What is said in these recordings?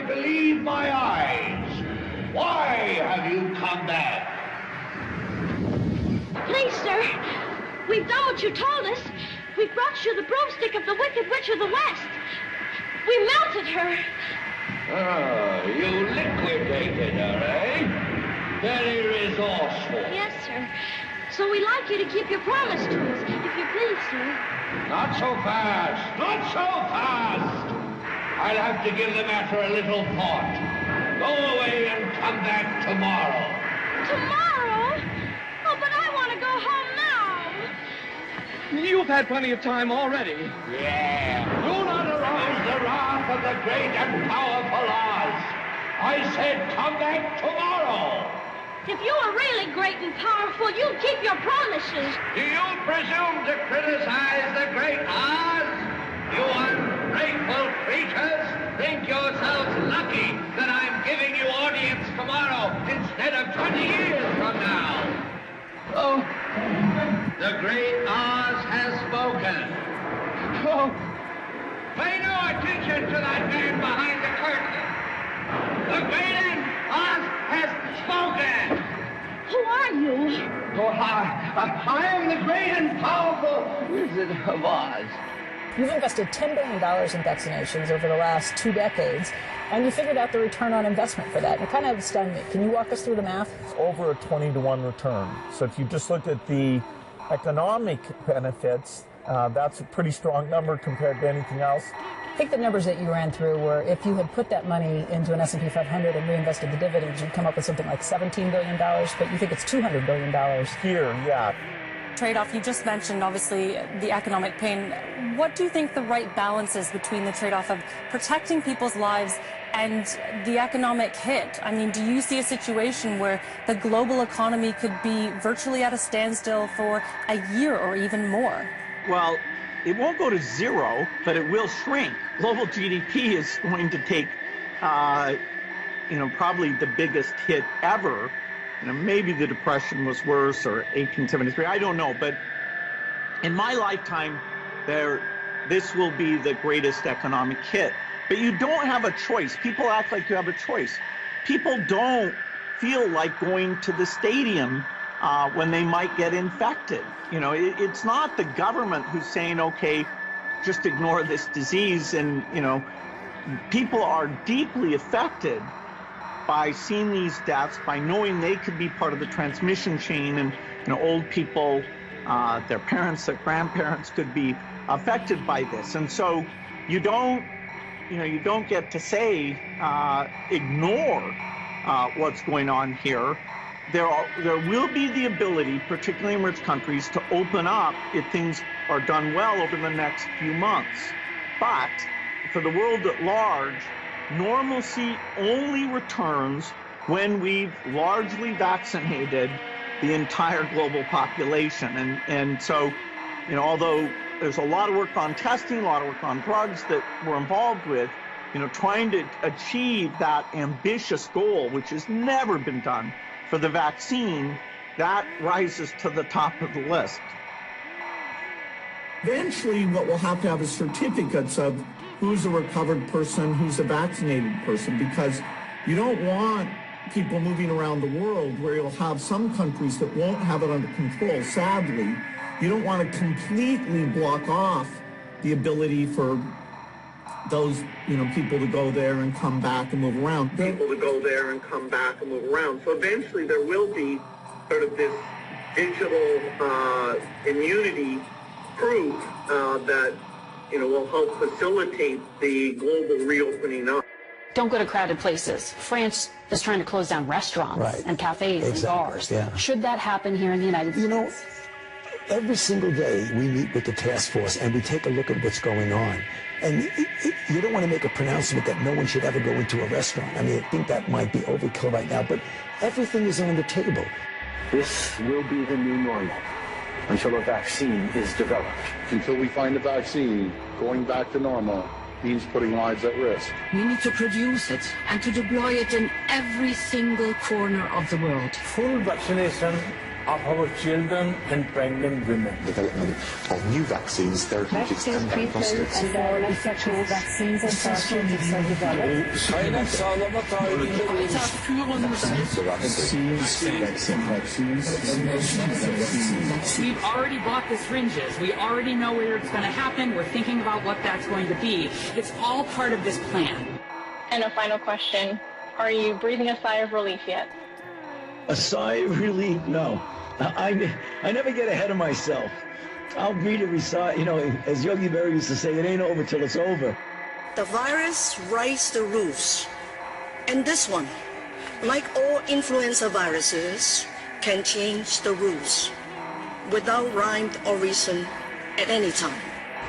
believe my eyes. Why have you come back? Please, sir, we've done what you told us. We've brought you the broomstick of the Wicked Witch of the West. We melted her. Oh, you liquidated her, eh? Very resourceful. Yes, sir. So we'd like you to keep your promise to us, if you please, sir. Not so fast. Not so fast. I'll have to give the matter a little thought. Go away and come back tomorrow. Tomorrow? Oh, but I want to go home now. You've had plenty of time already. Yeah. Do not arouse the wrath of the great and powerful Oz. I said come back tomorrow. If you are really great and powerful, you keep your promises. Do you presume to criticize the great Oz? You ungrateful creatures think yourselves lucky that I'm giving you audience tomorrow instead of 20 years from now. Oh. The great Oz has spoken. Oh. Pay no attention to that man behind the curtain. The great Oz has spoken. Who are you? Oh, I am the great and powerful Wizard of Oz. You've invested $10 billion in vaccinations over the last 2 decades, and you figured out the return on investment for that. It kind of stunned me. Can you walk us through the math? It's over a 20-to-1 return. So if you just look at the economic benefits, that's a pretty strong number compared to anything else. I think the numbers that you ran through were if you had put that money into an S&P 500 and reinvested the dividends, you'd come up with something like $17 billion, but you think it's $200 billion. Here, yeah. Trade-off, you just mentioned, obviously, the economic pain. What do you think the right balance is between the trade-off of protecting people's lives and the economic hit? I mean, do you see a situation where the global economy could be virtually at a standstill for a year or even more? Well, it won't go to zero, but it will shrink. Global GDP is going to take, probably the biggest hit ever. Maybe the Depression was worse, or 1873, I don't know. But in my lifetime, this will be the greatest economic hit. But you don't have a choice. People act like you have a choice. People don't feel like going to the stadium when they might get infected. It's not the government who's saying, okay, just ignore this disease. And, people are deeply affected by seeing these deaths, by knowing they could be part of the transmission chain, and old people, their parents, their grandparents could be affected by this. And so you don't get to say ignore what's going on here. There will be the ability, particularly in rich countries, to open up if things are done well over the next few months. But for the world at large, normalcy only returns when we've largely vaccinated the entire global population. And so, although there's a lot of work on testing, a lot of work on drugs that we're involved with, trying to achieve that ambitious goal, which has never been done for the vaccine, that rises to the top of the list. Eventually, what we'll have to have is certificates of who's a recovered person, who's a vaccinated person, because you don't want people moving around the world where you'll have some countries that won't have it under control. Sadly, you don't want to completely block off the ability for those, people to go there and come back and move around. So eventually there will be sort of this digital immunity proof that will help facilitate the global reopening up. Don't go to crowded places. France is trying to close down restaurants and cafes and bars. Yeah. Should that happen here in the United States? Every single day we meet with the task force and we take a look at what's going on. And you don't want to make a pronouncement that no one should ever go into a restaurant. I mean, I think that might be overkill right now, but everything is on the table. This will be the new normal until a vaccine is developed. Until we find a vaccine, going back to normal means putting lives at risk. We need to produce it and to deploy it in every single corner of the world. Full vaccination of our children and pregnant women. Development of new vaccines, therapeutics and diagnostics. Vaccines and therapeutics are developed. We've already bought the syringes. We already know where it's going to happen. We're thinking about what that's going to be. It's all part of this plan. And a final question. Are you breathing a sigh of relief yet? A sigh of relief? No. I never get ahead of myself. I'll breathe every sigh. You know, as Yogi Berra used to say, it ain't over till it's over. The virus raised the roofs. And this one, like all influenza viruses, can change the rules without rhyme or reason at any time.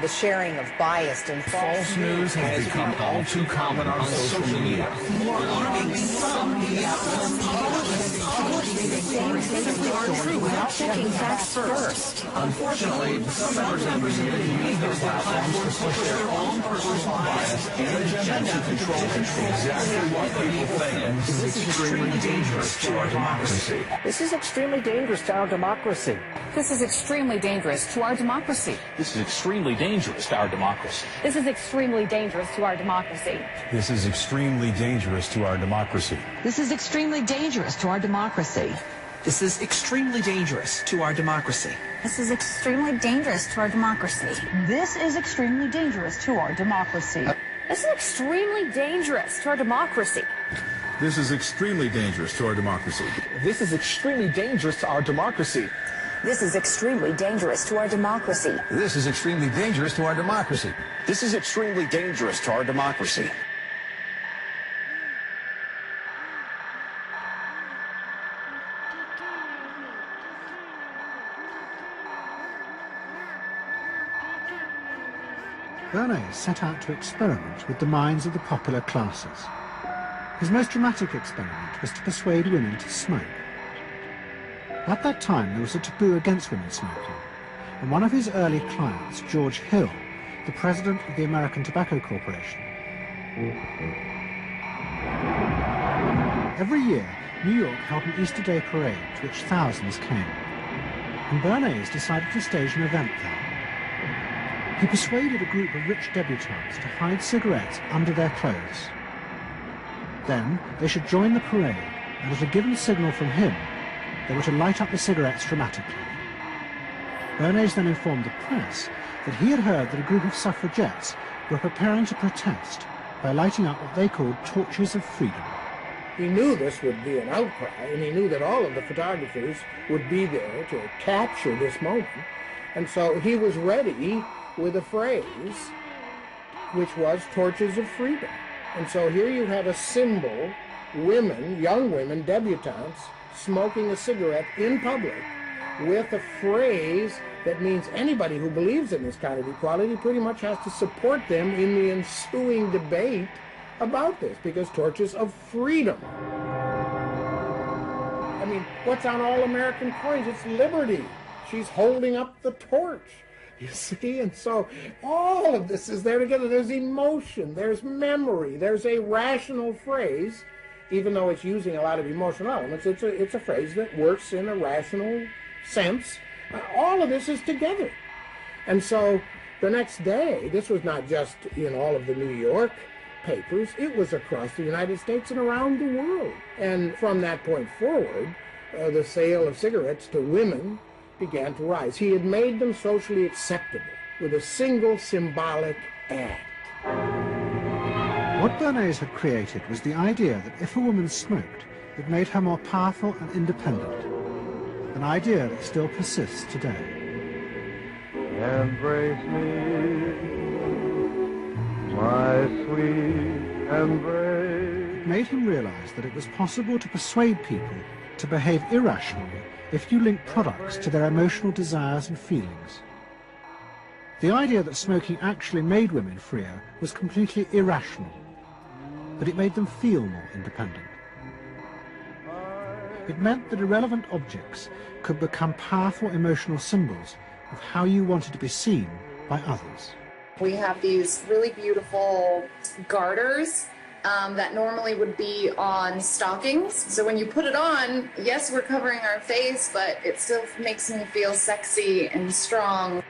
The sharing of biased and false news has become all too common on social media. Without checking facts first. Unfortunately, some members of the community use their platforms to push their own personal bias and agenda to control exactly what people think. And this is extremely dangerous to our democracy. This is extremely dangerous to our democracy. This is extremely dangerous to our democracy. This is extremely dangerous to our democracy. This is extremely dangerous to our democracy. This is extremely dangerous to our democracy. This is extremely dangerous to our democracy. This is extremely dangerous to our democracy. This is extremely dangerous to our democracy. This is extremely dangerous to our democracy. This is extremely dangerous to our democracy. This is extremely dangerous to our democracy. This is extremely dangerous to our democracy. This is extremely dangerous to our democracy. This is extremely dangerous to our democracy. This is extremely dangerous to our democracy. Bernays set out to experiment with the minds of the popular classes. His most dramatic experiment was to persuade women to smoke. At that time, there was a taboo against women smoking, and one of his early clients, George Hill, the president of the American Tobacco Corporation. Every year, New York held an Easter Day parade to which thousands came, and Bernays decided to stage an event there. He persuaded a group of rich debutantes to hide cigarettes under their clothes. Then they should join the parade, and at a given signal from him, they were to light up the cigarettes dramatically. Bernays then informed the press that he had heard that a group of suffragettes were preparing to protest by lighting up what they called torches of freedom. He knew this would be an outcry, and he knew that all of the photographers would be there to capture this moment. And so he was ready with a phrase which was torches of freedom. And so here you have a symbol, women, young women, debutantes, smoking a cigarette in public with a phrase that means anybody who believes in this kind of equality pretty much has to support them in the ensuing debate about this, because torches of freedom. I mean, what's on all American coins? It's liberty. She's holding up the torch. You see, and so all of this is there together. There's emotion, there's memory, there's a rational phrase, even though it's using a lot of emotional elements. It's a phrase that works in a rational sense. All of this is together. And so the next day, this was not just in all of the New York papers, it was across the United States and around the world. And from that point forward, the sale of cigarettes to women began to rise. He had made them socially acceptable with a single symbolic act. What Bernays had created was the idea that if a woman smoked, it made her more powerful and independent, an idea that still persists today. Embrace me, my sweet embrace. It made him realize that it was possible to persuade people to behave irrationally if you link products to their emotional desires and feelings. The idea that smoking actually made women freer was completely irrational, but it made them feel more independent. It meant that irrelevant objects could become powerful emotional symbols of how you wanted to be seen by others. We have these really beautiful garters that normally would be on stockings. So when you put it on, yes, we're covering our face, but it still makes me feel sexy and strong.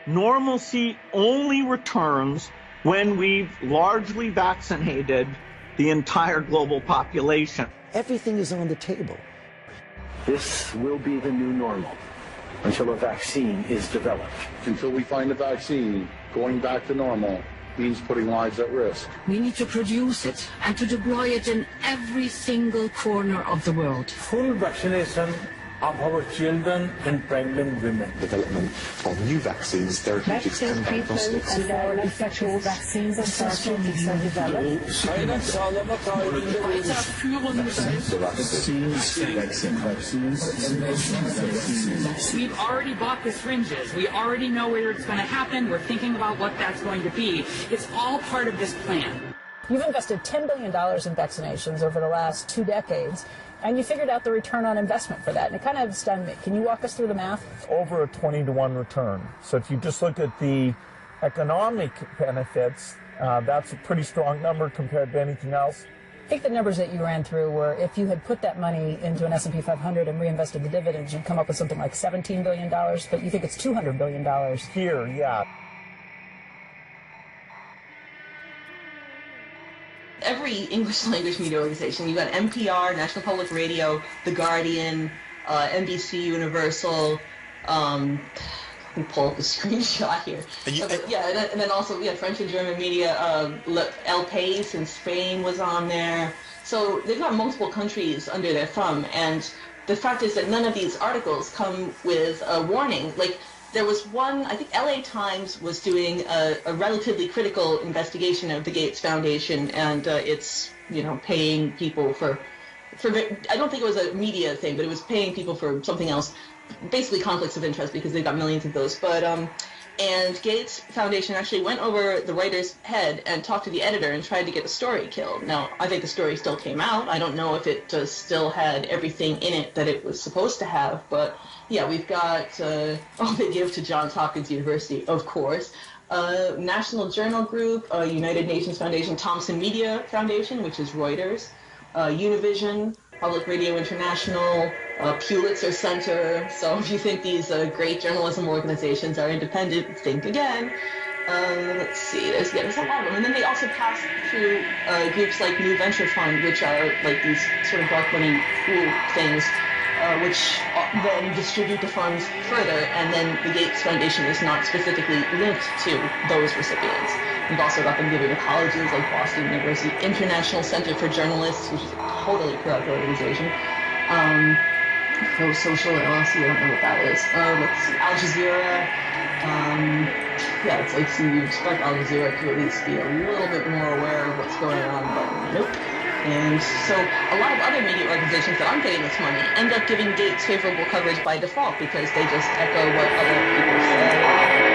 Normalcy only returns when we've largely vaccinated the entire global population. Everything is on the table. This will be the new normal until a vaccine is developed. Until we find a vaccine, going back to normal means putting lives at risk. We need to produce it and to deploy it in every single corner of the world. Full vaccination of our children and pregnant women. Development of new vaccines, therapeutics and diagnostics. And infectious vaccines and therapeutics are developed. We've already bought the syringes. We already know where it's going to happen. We're thinking about what that's going to be. It's all part of this plan. You've invested $10 billion in vaccinations over the last 2 decades, and you figured out the return on investment for that, and it kind of stunned me. Can you walk us through the math? Over a 20-to-1 return. So if you just look at the economic benefits, that's a pretty strong number compared to anything else. I think the numbers that you ran through were if you had put that money into an S&P 500 and reinvested the dividends, you'd come up with something like $17 billion, but you think it's $200 billion. Here, yeah. Every English language media organization, you've got NPR, National Public Radio, The Guardian, NBC, Universal, let me pull up the screenshot here. And then also, French and German media, El País in Spain was on there. So they've got multiple countries under their thumb, and the fact is that none of these articles come with a warning. Like, there was one, I think LA Times was doing a relatively critical investigation of the Gates Foundation, and it's, paying people for, I don't think it was a media thing, but it was paying people for something else, basically conflicts of interest because they've got millions of those. But, and Gates Foundation actually went over the writer's head and talked to the editor and tried to get the story killed. Now, I think the story still came out. I don't know if it still had everything in it that it was supposed to have, but yeah, we've got, they give to Johns Hopkins University, of course, National Journal Group, United Nations Foundation, Thomson Media Foundation, which is Reuters, Univision, Public Radio International, Pulitzer Center. So if you think these great journalism organizations are independent, think again. Let's see, there's a lot of them. And then they also pass through groups like New Venture Fund, which are like these sort of dark money pool things, which then distribute the funds further, and then the Gates Foundation is not specifically linked to those recipients. We've also got them given to colleges like Boston University, International Center for Journalists, which is a totally corrupt organization. Pro Social LLC, I don't know what that is. Let's see, Al Jazeera. It's like, so you expect Al Jazeera to at least be a little bit more aware of what's going on, but nope. And so a lot of other media organizations that aren't getting this money end up giving Gates favorable coverage by default because they just echo what other people say.